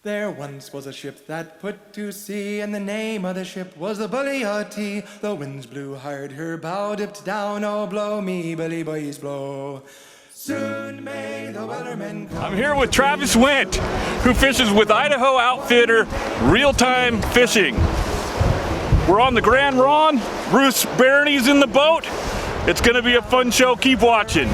There once was a ship that put to sea, and the name of the ship was the Bully O' The winds blew hard, her bow dipped down, oh blow me, bully boys blow. Soon may the wellermen come. I'm here with Travis Wendt, who fishes with Idaho Outfitter Real-Time Fishing. We're on the Grande Ronde. Bruce Barney's in the boat. It's gonna be a fun show. Keep watching.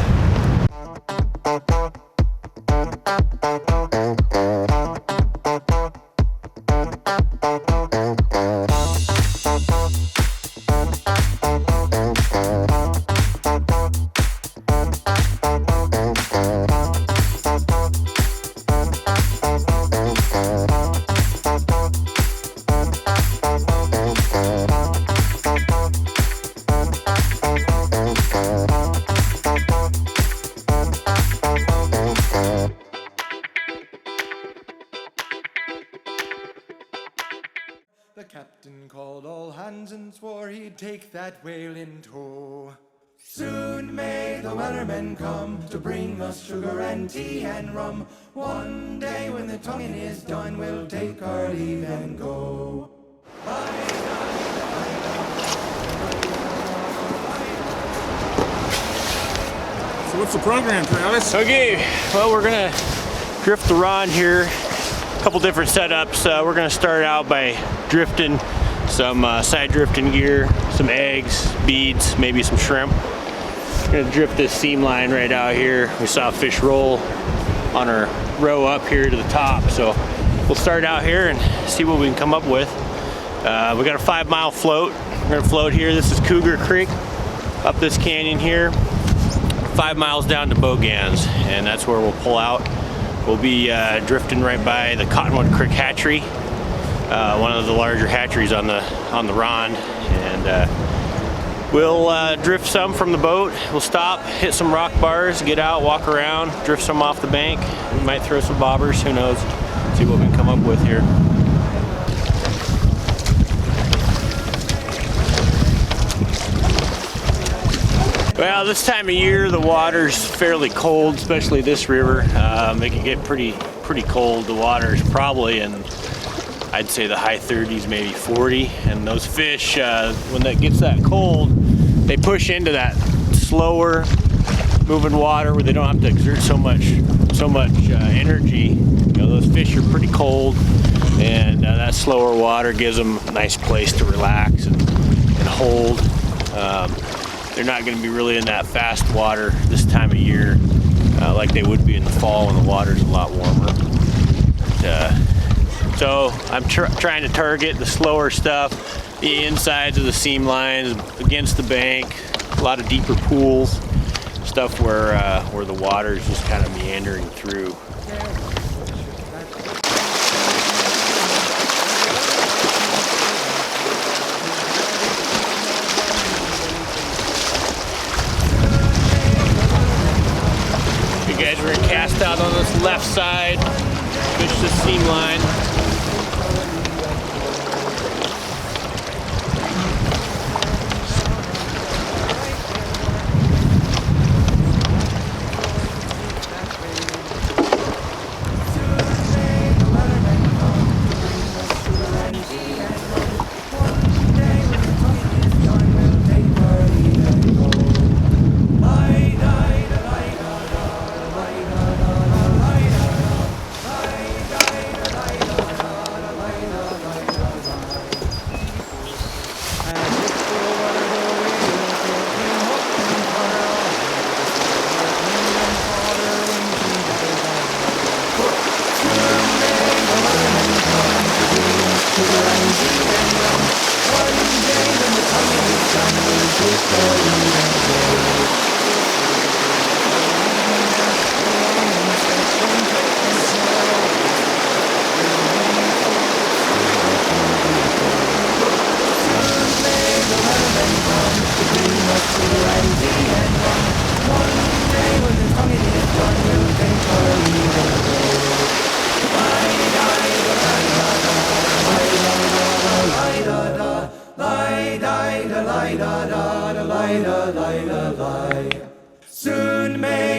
The captain called all hands and swore he'd take that whale in tow. Soon may the wellermen come to bring us sugar and tea and rum. One day when the tonguing is done, we'll take our leave and go. So what's the program, Travis? Okay, well, we're gonna drift the rod here. A couple different setups. We're gonna start out by drifting some side drifting gear, some eggs, beads, maybe some shrimp. We're gonna drift this seam line right out here. We saw a fish roll on our row up here to the top, so we'll start out here and see what we can come up with. We got a 5-mile float. We're gonna float here. This is Cougar Creek, up this canyon here, 5 miles down to Bogans, and that's where we'll pull out. We'll be drifting right by the Cottonwood Creek hatchery, one of the larger hatcheries on the Ronde, and we'll drift some from the boat. We'll stop, hit some rock bars, get out, walk around, drift some off the bank. We might throw some bobbers, who knows? See what we can come up with here. Well, this time of year the water's fairly cold, especially this river. It can get pretty cold. The water's probably in, I'd say, the high 30s, maybe 40. And those fish, when that gets that cold, they push into that slower moving water where they don't have to exert so much energy. You know, those fish are pretty cold, and that slower water gives them a nice place to relax and hold. They're not going to be really in that fast water this time of year like they would be in the fall when the water's a lot warmer. So I'm trying to target the slower stuff, the insides of the seam lines, against the bank, a lot of deeper pools, stuff where the water is just kind of meandering through. Guys, we're gonna cast out on this left side, fish the seam line. la la la la la la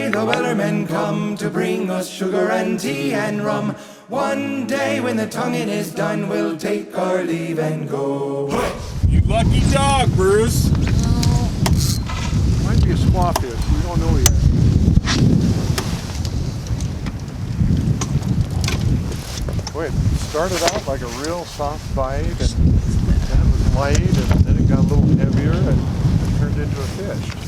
may the wellermen come to bring us sugar and tea and rum. One day when the tonguing is done, we'll take our leave and go. You lucky dog, Bruce. Might be a squawfish, we don't know yet. Wait, it started out like a real soft bite, and then it was light, and then it got a little heavier, and it turned into a fish.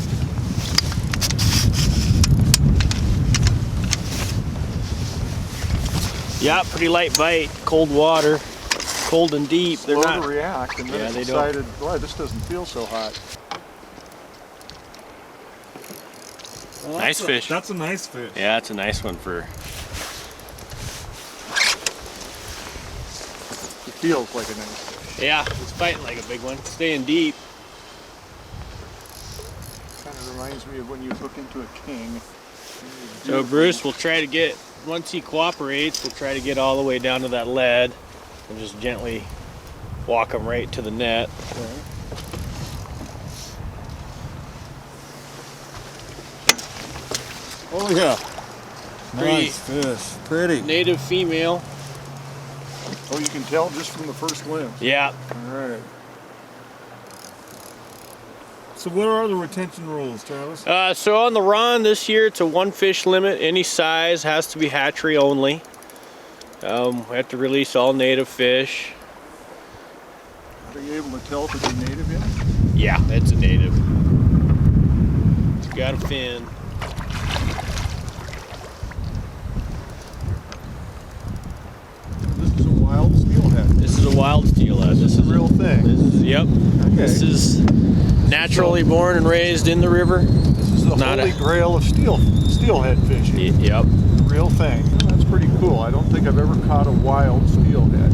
Yeah, pretty light bite, cold water, cold and deep. Slow They're not to react, and then Yeah, it they decided, boy, this doesn't feel so hot. Well, nice fish. That's a nice fish. Yeah, it's a nice one for. It feels like a nice fish. Yeah, it's fighting like a big one, staying deep. Kind of reminds me of when you hook into a king. So Bruce, we'll try to get, once he cooperates, we'll try to get all the way down to that lead and just gently walk him right to the net. Okay. Oh yeah. Pretty Nice fish. Pretty. native female. Oh, you can tell just from the first glimpse. Yeah. All right. So what are the retention rules, Travis? So on the Ronde this year, it's a one fish limit. Any size has to be hatchery only. We have to release all native fish. Are you able to tell if it's a native yet? Yeah, it's a native. It's got a fin. This is a wild steelhead. This is a wild steelhead. This is a real thing. This is, yep. Okay. This is naturally born and raised in the river. This is the Not holy a- grail of steelhead fishing. Yep. The real thing. That's pretty cool. I don't think I've ever caught a wild steelhead.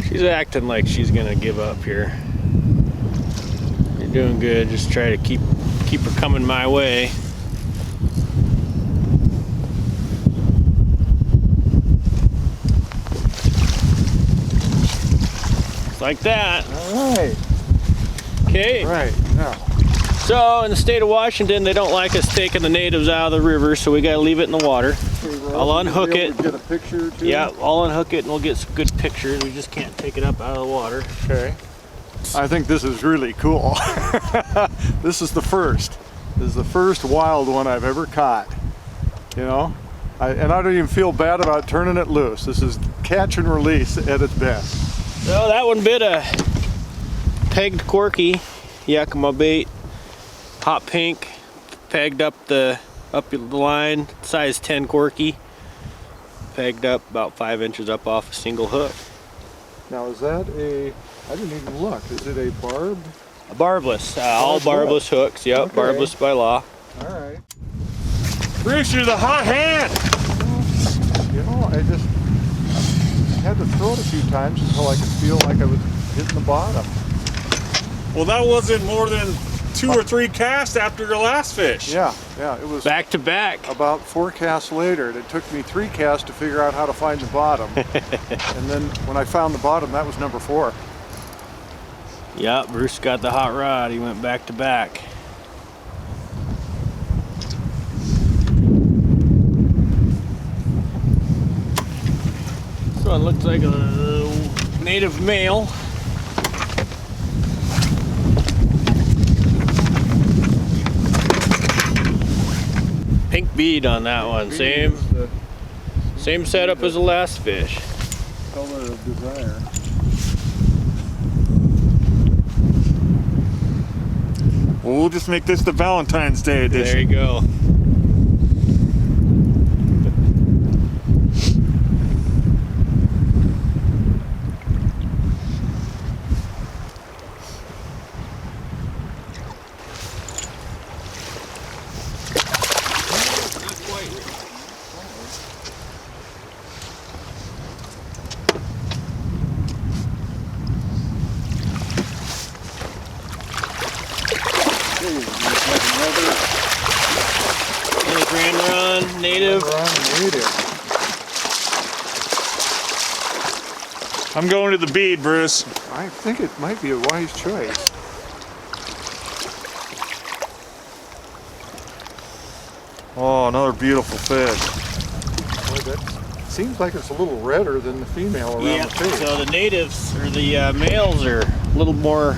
She's acting like she's gonna give up here. You're doing good. Just try to keep her coming my way. Just like that. All right. Okay. Right. Now, So in the state of Washington, they don't like us taking the natives out of the river, so we gotta leave it in the water. I'll unhook it. Get a picture or two. Yeah, I'll unhook it and we'll get some good pictures. We just can't take it up out of the water. Okay. I think this is really cool. This is the first. This is the first wild one I've ever caught. You know? And I don't even feel bad about turning it loose. This is catch and release at its best. So that one bit a pegged corky Yakima bait, hot pink, pegged up the line, size 10 corky, pegged up about 5 inches up off a single hook. Now is that I didn't even look. Is it a barbed? A barbless, all barbless hooks. Yep, Okay. barbless by law. All right. Bruce, you're the hot hand. You know, I had to throw it a few times until I could feel like I was hitting the bottom. Well, that wasn't more than 2 or 3 casts after your last fish. Yeah, it was Back to back. about 4 casts later. It took me 3 casts to figure out how to find the bottom. And then when I found the bottom, that was number 4. Yep, Bruce got the hot rod. He went back to back. This one looks like a native male. Pink bead on that one. Same setup as the last fish. Color of desire. Well, we'll just make this the Valentine's Day edition. There you go. Grande Ronde native. I'm going to the bead, Bruce. I think it might be a wise choice. Oh, another beautiful fish. Boy, that seems like it's a little redder than the female around Yeah, the face. so the natives, or the males, are a little more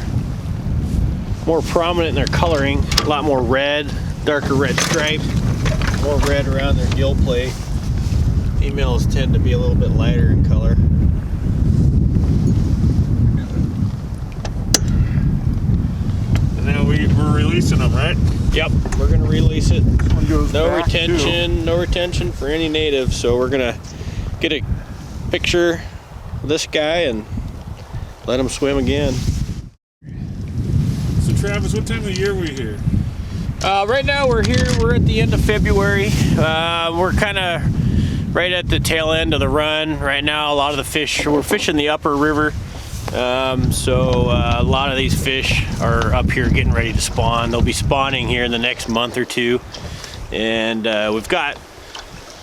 prominent in their coloring. A lot more red, darker red stripe, more red around their gill plate. Females tend to be a little bit lighter in color. And now we're releasing them, right? Yep, we're gonna release it. One goes No back, retention, no retention for any native. So we're gonna get a picture of this guy and let him swim again. So Travis, what time of year are we here? Right now we're here, we're at the end of February. We're kind of right at the tail end of the run. Right now a lot of the fish, we're fishing the upper river. So a lot of these fish are up here getting ready to spawn. They'll be spawning here in the next month or two. And we've got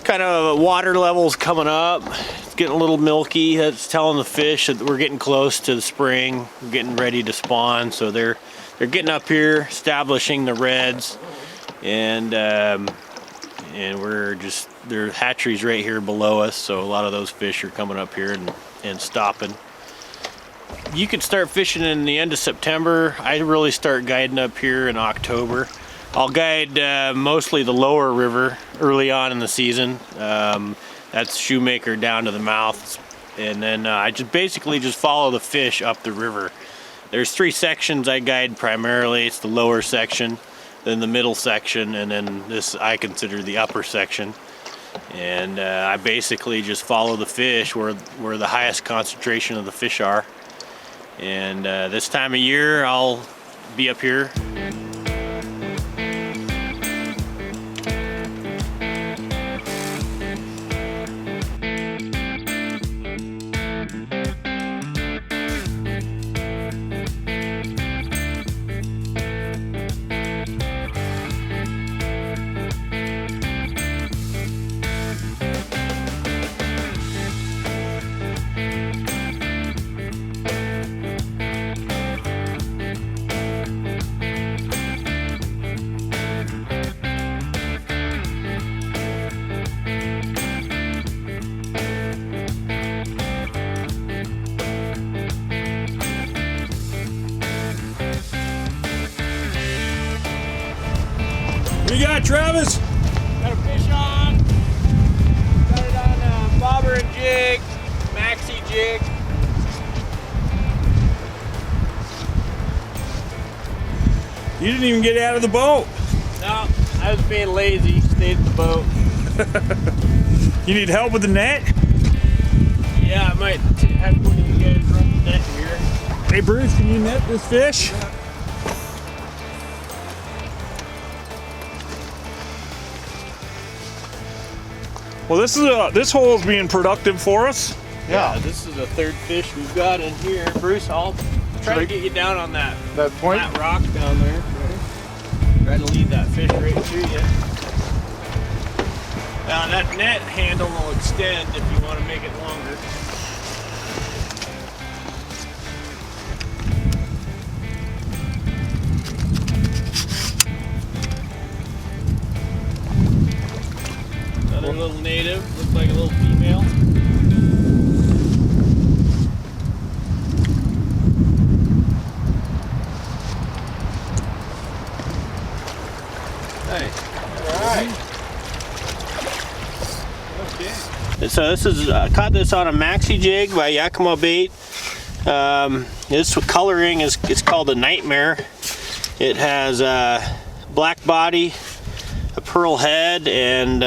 kind of water levels coming up. It's getting a little milky. That's telling the fish that we're getting close to the spring. We're getting ready to spawn. So they're getting up here, establishing the reds, and we're just, there are hatcheries right here below us. So a lot of those fish are coming up here and stopping. You can start fishing in the end of September. I really start guiding up here in October. I'll guide mostly the lower river early on in the season. That's Shoemaker down to the mouth. And then I just basically just follow the fish up the river. There's 3 sections I guide primarily. It's the lower section, then the middle section, and then this I consider the upper section. And I basically just follow the fish where the highest concentration of the fish are. And this time of year, I'll be up here. What you got, Travis? Got a fish on. Got it on bobber and jig, maxi jig. You didn't even get out of the boat. No, I was being lazy. Stayed in the boat. You need help with the net? Yeah, I might have one of you guys run the net here. Hey Bruce, can you net this fish? Well, this hole is being productive for us. Yeah, this is the 3rd fish we've got in here. Bruce, I'll try to get you down on that point? flat rock down there. Try to lead that fish right to you. Now that net handle will extend if you want to make it longer. Another little native, looks like a little female. So this is, I caught this on a maxi jig by Yakima Bait. This coloring is, it's called a Nightmare. It has a black body, a pearl head, and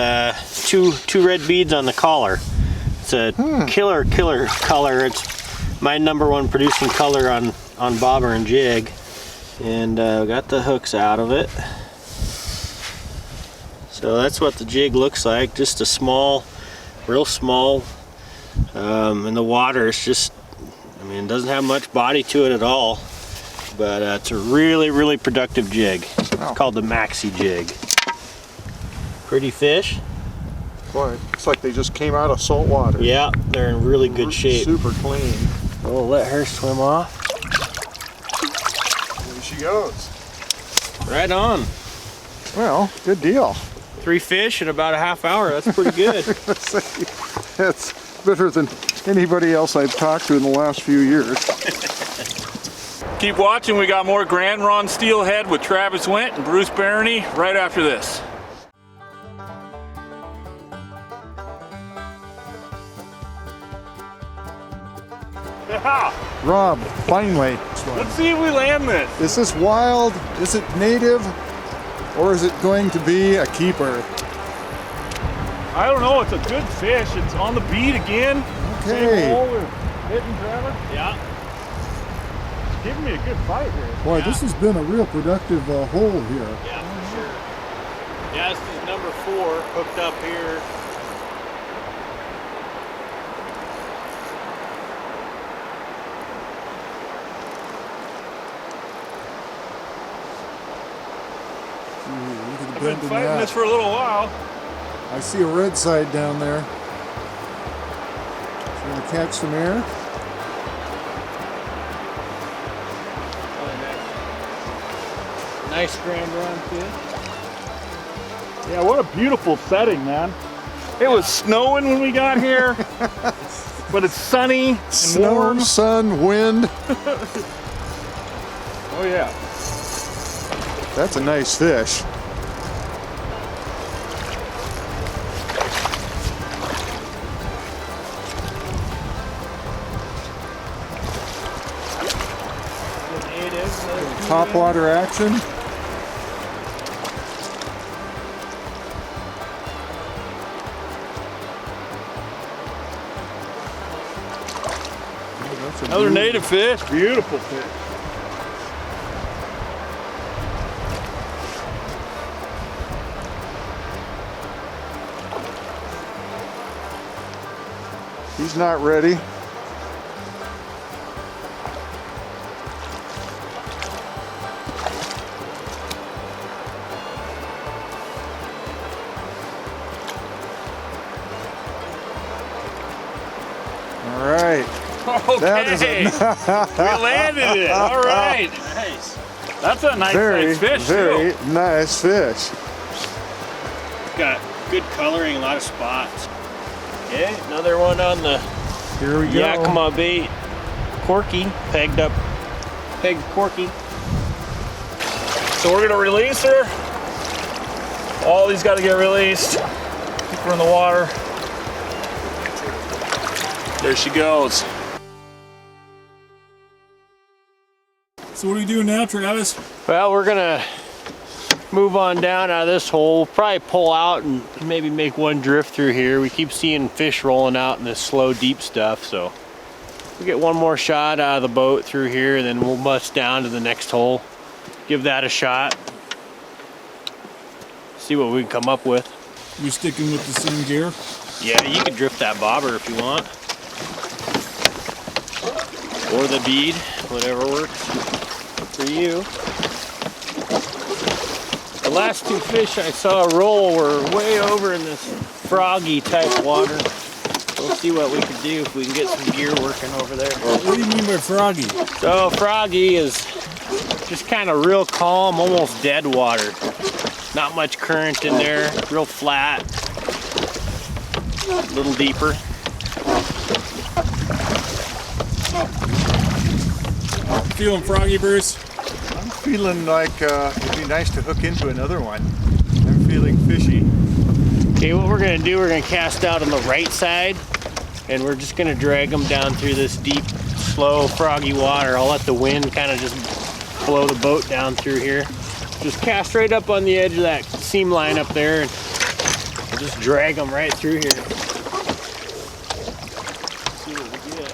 two red beads on the collar. It's a killer color. It's my #1 producing color on bobber and jig. And got the hooks out of it. So that's what the jig looks like, just a small, real small, and the water is just, I mean, it doesn't have much body to it at all, but it's a really productive jig. It's called the maxi jig. Pretty fish. Boy, it's like they just came out of salt water. Yeah, they're in really good shape. Super clean. We'll let her swim off. There she goes. Right on. Well, good deal. 3 fish in about a half hour. That's pretty good. That's better than anybody else I've talked to in the last few years. Keep watching. We got more Grande Ronde Steelhead with Travis Wendt and Bruce Barony right after this. Rob, finally. Let's see if we land this. Is this wild? Is it native? Or is it going to be a keeper? I don't know. It's a good fish. It's on the beat again. Okay. Same hole we're hitting, Trevor. Yeah. It's giving me a good fight here. Boy, this has been a real productive hole here. Yeah, for sure. Yeah, this is number 4 hooked up here. I've been fighting this for a little while. I see a red side down there. Trying to catch some air. Nice Grande Ronde fish. Yeah, what a beautiful setting, man. It was snowing when we got here, but it's sunny and Snow, warm. sun, wind. Oh yeah. That's a nice fish. Topwater action. Another native fish. Beautiful fish. He's not ready. All right. Okay. That is We landed it. All right. Nice. That's a nice very, sized fish, very too. nice fish. Got good coloring, a lot of spots. Okay, another one on the Here we go. Yakima bait. Corky, pegged corky. So we're gonna release her. All these got to get released. Keep her in the water. There she goes. So what are we doing now, Travis? Well, we're gonna move on down out of this hole, probably pull out and maybe make one drift through here. We keep seeing fish rolling out in this slow, deep stuff, so we'll get one more shot out of the boat through here, and then we'll bust down to the next hole, give that a shot, see what we can come up with. You sticking with the same gear? Yeah, you can drift that bobber if you want, or the bead, whatever works for you. The last 2 fish I saw roll were way over in this froggy type water. We'll see what we can do if we can get some gear working over there. What do you mean by froggy? So froggy is just kind of real calm, almost dead water. Not much current in there, real flat, a little deeper. Feeling froggy, Bruce? I'm feeling like it'd be nice to hook into another one. I'm feeling fishy. Okay, what we're gonna do, we're gonna cast out on the right side, and we're just gonna drag them down through this deep, slow, froggy water. I'll let the wind kind of just blow the boat down through here. Just cast right up on the edge of that seam line up there, and we'll just drag them right through here. See what we get.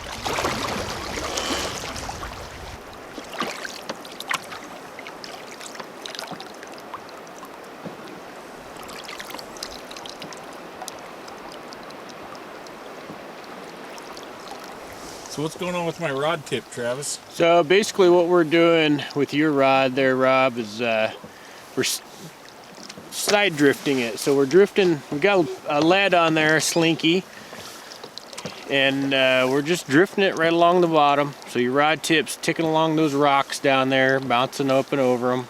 So what's going on with my rod tip, Travis? So basically what we're doing with your rod there, Rob, is we're side drifting it. So we're drifting, we've got a lead on there, a slinky, and we're just drifting it right along the bottom. So your rod tip's ticking along those rocks down there, bouncing up and over them.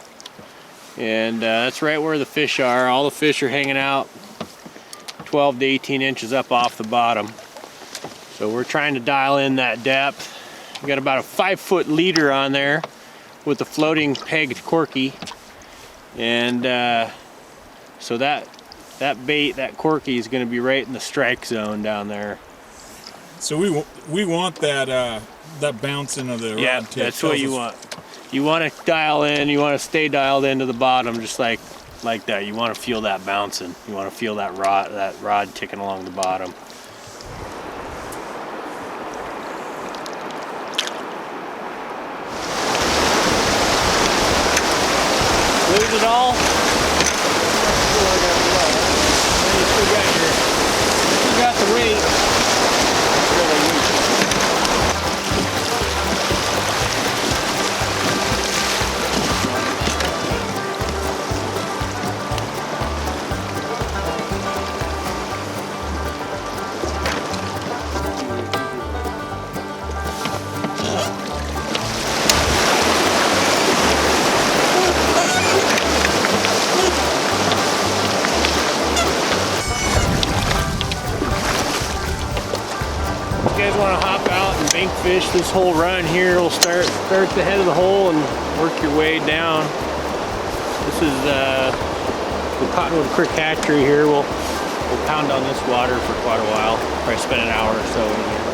And that's right where the fish are. All the fish are hanging out 12 to 18 inches up off the bottom. So we're trying to dial in that depth. We got about a 5-foot leader on there with a floating pegged corky. And so that bait, that corky, is going to be right in the strike zone down there. So we want that that bouncing of the rod tip. That's what you want. You want to dial in. You want to stay dialed into the bottom, just like that. You want to feel that bouncing. You want to feel that rod ticking along the bottom. Lose it all. You got the weight. Want to hop out and bank fish this whole run here. We'll start at the head of the hole and work your way down. This is the Cottonwood Creek hatchery here. We'll pound on this water for quite a while. Probably spend an hour or so in here.